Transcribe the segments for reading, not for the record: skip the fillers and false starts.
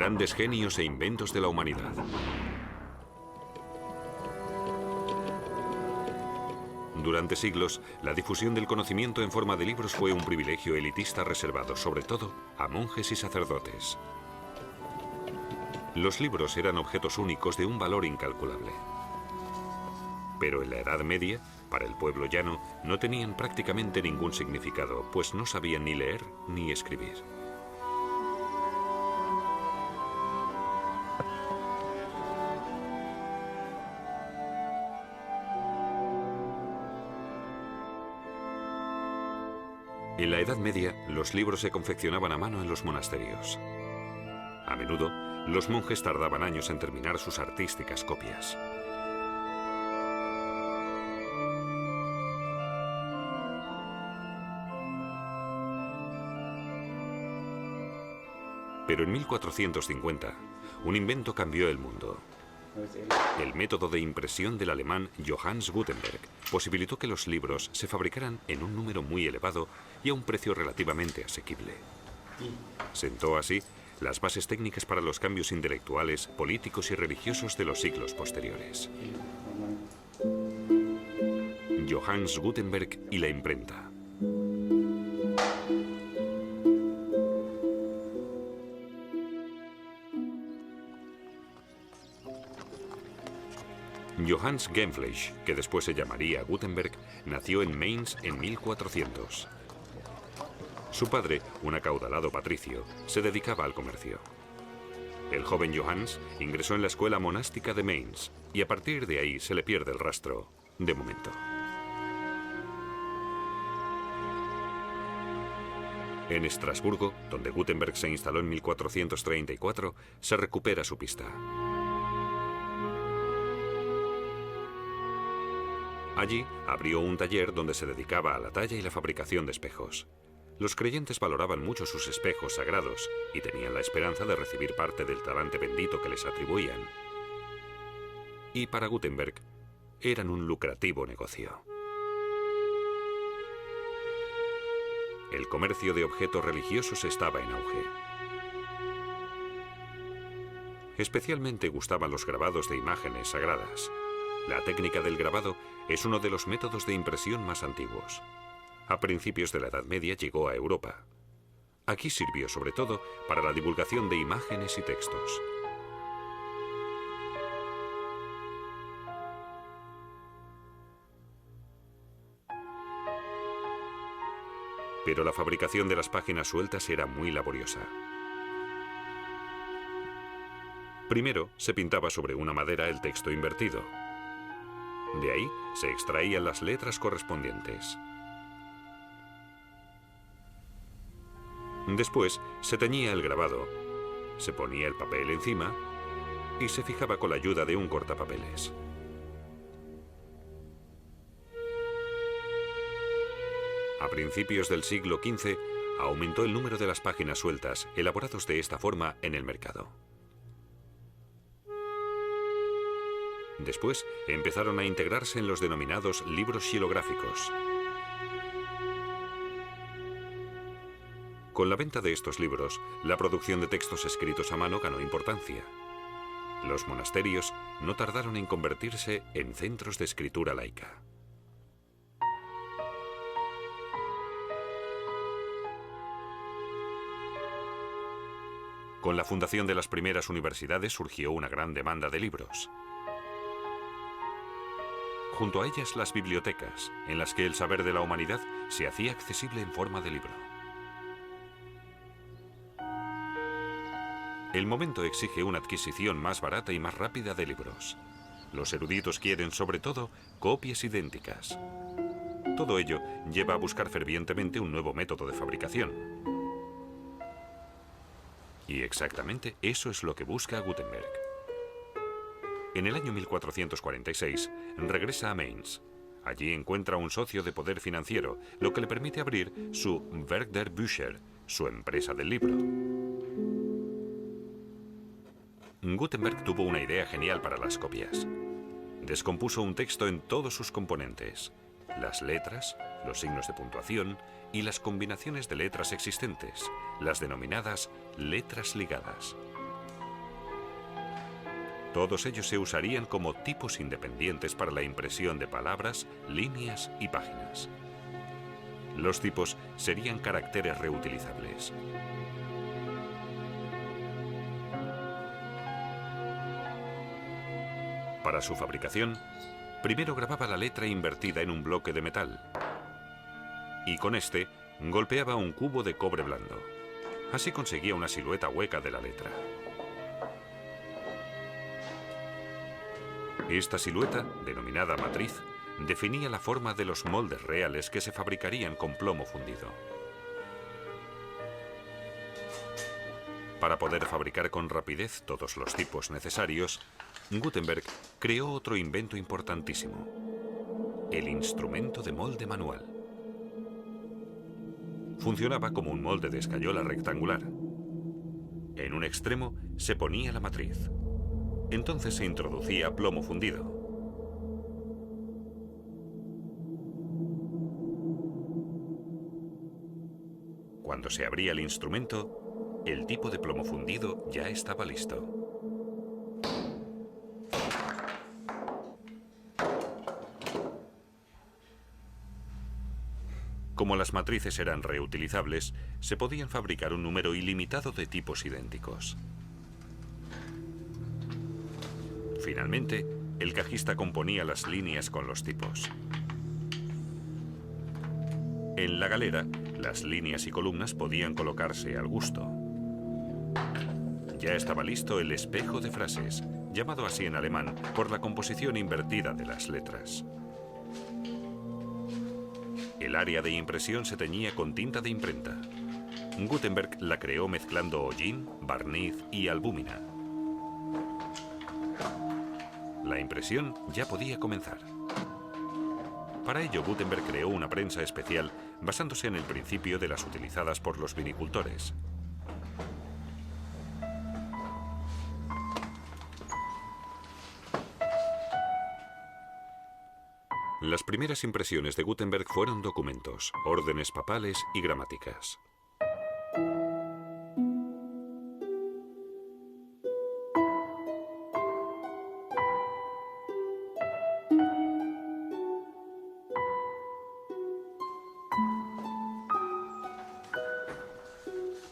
Grandes genios e inventos de la humanidad. Durante siglos, la difusión del conocimiento en forma de libros fue un privilegio elitista reservado, sobre todo, a monjes y sacerdotes. Los libros eran objetos únicos de un valor incalculable. Pero en la Edad Media, para el pueblo llano, no tenían prácticamente ningún significado, pues no sabían ni leer ni escribir. En la Edad Media, los libros se confeccionaban a mano en los monasterios. A menudo, los monjes tardaban años en terminar sus artísticas copias. Pero en 1450, un invento cambió el mundo. El método de impresión del alemán Johannes Gutenberg posibilitó que los libros se fabricaran en un número muy elevado y a un precio relativamente asequible. Sentó así las bases técnicas para los cambios intelectuales, políticos y religiosos de los siglos posteriores. Johannes Gutenberg y la imprenta. Johannes Gänfleisch, que después se llamaría Gutenberg, nació en Mainz en 1400. Su padre, un acaudalado patricio, se dedicaba al comercio. El joven Johannes ingresó en la escuela monástica de Mainz y a partir de ahí se le pierde el rastro, de momento. En Estrasburgo, donde Gutenberg se instaló en 1434, se recupera su pista. Allí abrió un taller donde se dedicaba a la talla y la fabricación de espejos. Los creyentes valoraban mucho sus espejos sagrados y tenían la esperanza de recibir parte del talante bendito que les atribuían. Y para Gutenberg, eran un lucrativo negocio. El comercio de objetos religiosos estaba en auge. Especialmente gustaban los grabados de imágenes sagradas. La técnica del grabado es uno de los métodos de impresión más antiguos. A principios de la Edad Media llegó a Europa. Aquí sirvió sobre todo para la divulgación de imágenes y textos. Pero la fabricación de las páginas sueltas era muy laboriosa. Primero se pintaba sobre una madera el texto invertido. De ahí se extraían las letras correspondientes. Después se teñía el grabado, se ponía el papel encima y se fijaba con la ayuda de un cortapapeles. A principios del siglo XV aumentó el número de las páginas sueltas elaborados de esta forma en el mercado. Después empezaron a integrarse en los denominados libros xilográficos. Con la venta de estos libros, la producción de textos escritos a mano ganó importancia. Los monasterios no tardaron en convertirse en centros de escritura laica. Con la fundación de las primeras universidades surgió una gran demanda de libros. Junto a ellas las bibliotecas, en las que el saber de la humanidad se hacía accesible en forma de libro. El momento exige una adquisición más barata y más rápida de libros. Los eruditos quieren, sobre todo, copias idénticas. Todo ello lleva a buscar fervientemente un nuevo método de fabricación. Y exactamente eso es lo que busca Gutenberg. En el año 1446 regresa a Mainz. Allí encuentra un socio de poder financiero, lo que le permite abrir su Werk der Bücher, su empresa del libro. Gutenberg tuvo una idea genial para las copias. Descompuso un texto en todos sus componentes: las letras, los signos de puntuación y las combinaciones de letras existentes, las denominadas letras ligadas. Todos ellos se usarían como tipos independientes para la impresión de palabras, líneas y páginas. Los tipos serían caracteres reutilizables. Para su fabricación, primero grababa la letra invertida en un bloque de metal y con este golpeaba un cubo de cobre blando. Así conseguía una silueta hueca de la letra. Esta silueta, denominada matriz, definía la forma de los moldes reales que se fabricarían con plomo fundido. Para poder fabricar con rapidez todos los tipos necesarios, Gutenberg creó otro invento importantísimo: el instrumento de molde manual. Funcionaba como un molde de escayola rectangular. En un extremo se ponía la matriz. Entonces se introducía plomo fundido. Cuando se abría el instrumento, el tipo de plomo fundido ya estaba listo. Como las matrices eran reutilizables, se podían fabricar un número ilimitado de tipos idénticos. Finalmente, el cajista componía las líneas con los tipos. En la galera, las líneas y columnas podían colocarse al gusto. Ya estaba listo el espejo de frases, llamado así en alemán por la composición invertida de las letras. El área de impresión se teñía con tinta de imprenta. Gutenberg la creó mezclando hollín, barniz y albúmina. La impresión ya podía comenzar. Para ello, Gutenberg creó una prensa especial basándose en el principio de las utilizadas por los vinicultores. Las primeras impresiones de Gutenberg fueron documentos, órdenes papales y gramáticas.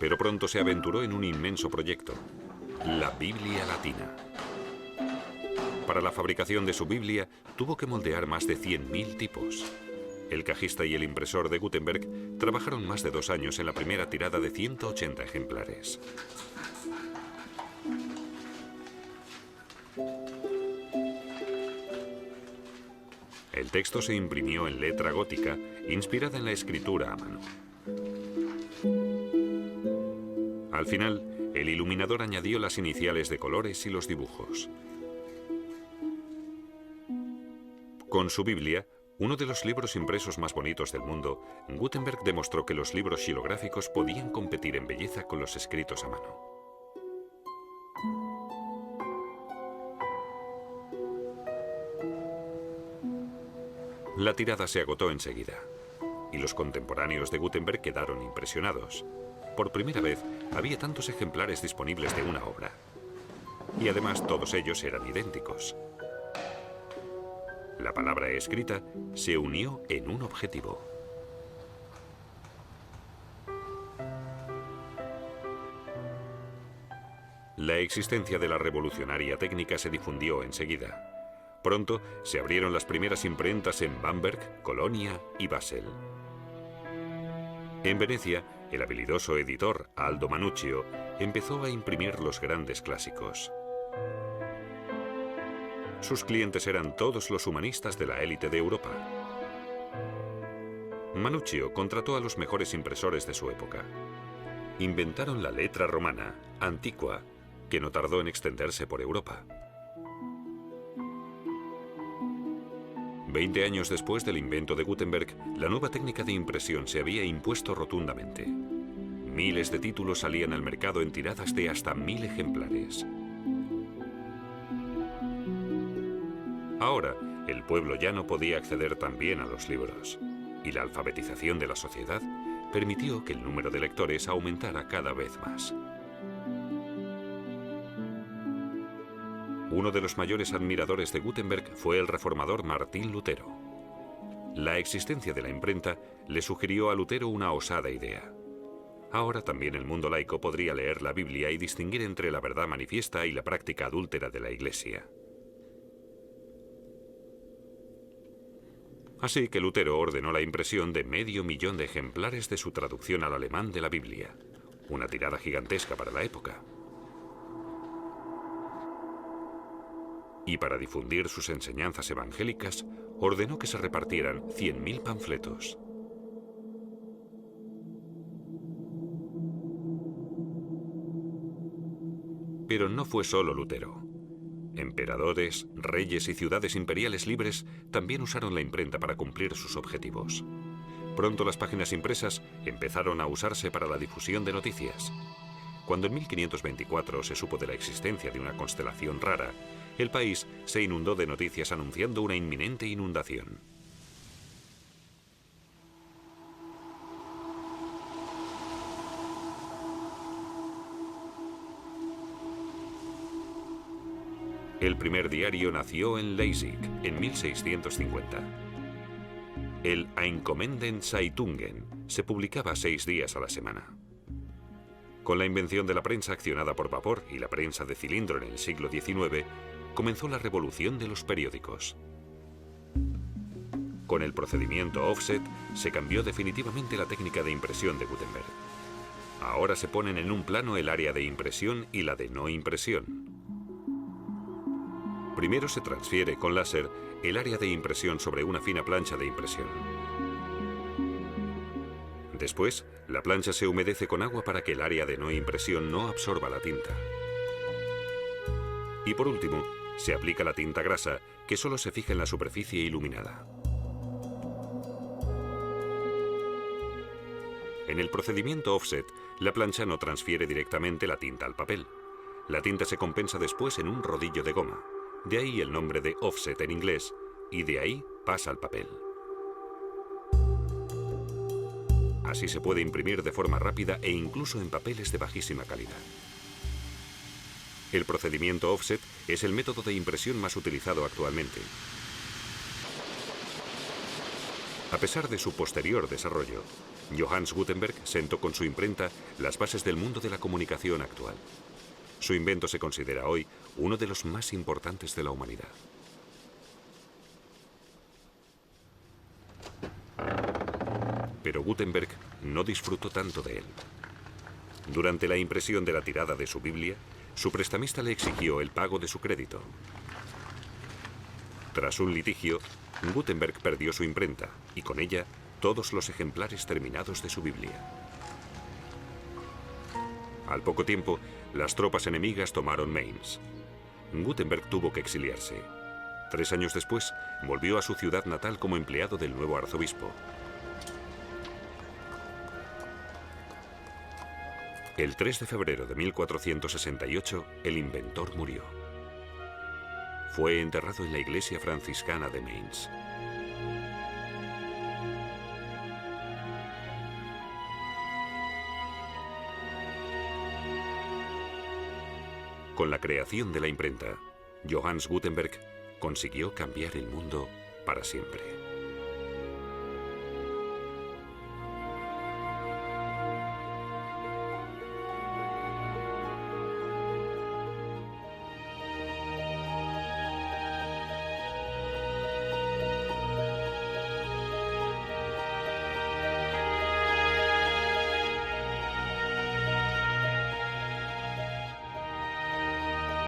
Pero pronto se aventuró en un inmenso proyecto: la Biblia Latina. Para la fabricación de su Biblia, tuvo que moldear más de 100.000 tipos. El cajista y el impresor de Gutenberg trabajaron más de 2 años en la primera tirada de 180 ejemplares. El texto se imprimió en letra gótica, inspirada en la escritura a mano. Al final, el iluminador añadió las iniciales de colores y los dibujos. Con su Biblia, uno de los libros impresos más bonitos del mundo, Gutenberg demostró que los libros xilográficos podían competir en belleza con los escritos a mano. La tirada se agotó enseguida, y los contemporáneos de Gutenberg quedaron impresionados. Por primera vez, había tantos ejemplares disponibles de una obra. Y además todos ellos eran idénticos. La palabra escrita se unió en un objetivo. La existencia de la revolucionaria técnica se difundió enseguida. Pronto se abrieron las primeras imprentas en Bamberg, Colonia y Basel. En Venecia, el habilidoso editor Aldo Mannuccio empezó a imprimir los grandes clásicos. Sus clientes eran todos los humanistas de la élite de Europa. Mannuccio contrató a los mejores impresores de su época. Inventaron la letra romana, antigua, que no tardó en extenderse por Europa. 20 años después del invento de Gutenberg, la nueva técnica de impresión se había impuesto rotundamente. Miles de títulos salían al mercado en tiradas de hasta 1000 ejemplares. Ahora, el pueblo llano podía acceder también a los libros, y la alfabetización de la sociedad permitió que el número de lectores aumentara cada vez más. Uno de los mayores admiradores de Gutenberg fue el reformador Martín Lutero. La existencia de la imprenta le sugirió a Lutero una osada idea. Ahora también el mundo laico podría leer la Biblia y distinguir entre la verdad manifiesta y la práctica adúltera de la Iglesia. Así que Lutero ordenó la impresión de 500.000 de ejemplares de su traducción al alemán de la Biblia, una tirada gigantesca para la época. Y para difundir sus enseñanzas evangélicas, ordenó que se repartieran 100.000 panfletos. Pero no fue solo Lutero. Emperadores, reyes y ciudades imperiales libres también usaron la imprenta para cumplir sus objetivos. Pronto las páginas impresas empezaron a usarse para la difusión de noticias. Cuando en 1524 se supo de la existencia de una constelación rara, el país se inundó de noticias anunciando una inminente inundación. El primer diario nació en Leipzig en 1650. El Einkommenden Zeitungen se publicaba 6 días a la semana. Con la invención de la prensa accionada por vapor y la prensa de cilindro en el siglo XIX, comenzó la revolución de los periódicos. Con el procedimiento offset se cambió definitivamente la técnica de impresión de Gutenberg. Ahora se ponen en un plano el área de impresión y la de no impresión. Primero se transfiere con láser el área de impresión sobre una fina plancha de impresión. Después, la plancha se humedece con agua para que el área de no impresión no absorba la tinta. Y por último, se aplica la tinta grasa, que solo se fija en la superficie iluminada. En el procedimiento offset, la plancha no transfiere directamente la tinta al papel. La tinta se compensa después en un rodillo de goma. De ahí el nombre de offset en inglés, y de ahí pasa al papel. Así se puede imprimir de forma rápida e incluso en papeles de bajísima calidad. El procedimiento offset es el método de impresión más utilizado actualmente. A pesar de su posterior desarrollo, Johannes Gutenberg sentó con su imprenta las bases del mundo de la comunicación actual. Su invento se considera hoy uno de los más importantes de la humanidad. Pero Gutenberg no disfrutó tanto de él. Durante la impresión de la tirada de su Biblia, su prestamista le exigió el pago de su crédito. Tras un litigio, Gutenberg perdió su imprenta y con ella todos los ejemplares terminados de su Biblia. Al poco tiempo, las tropas enemigas tomaron Mainz. Gutenberg tuvo que exiliarse. 3 años después, volvió a su ciudad natal como empleado del nuevo arzobispo. El 3 de febrero de 1468, el inventor murió. Fue enterrado en la iglesia franciscana de Mainz. Con la creación de la imprenta, Johannes Gutenberg consiguió cambiar el mundo para siempre.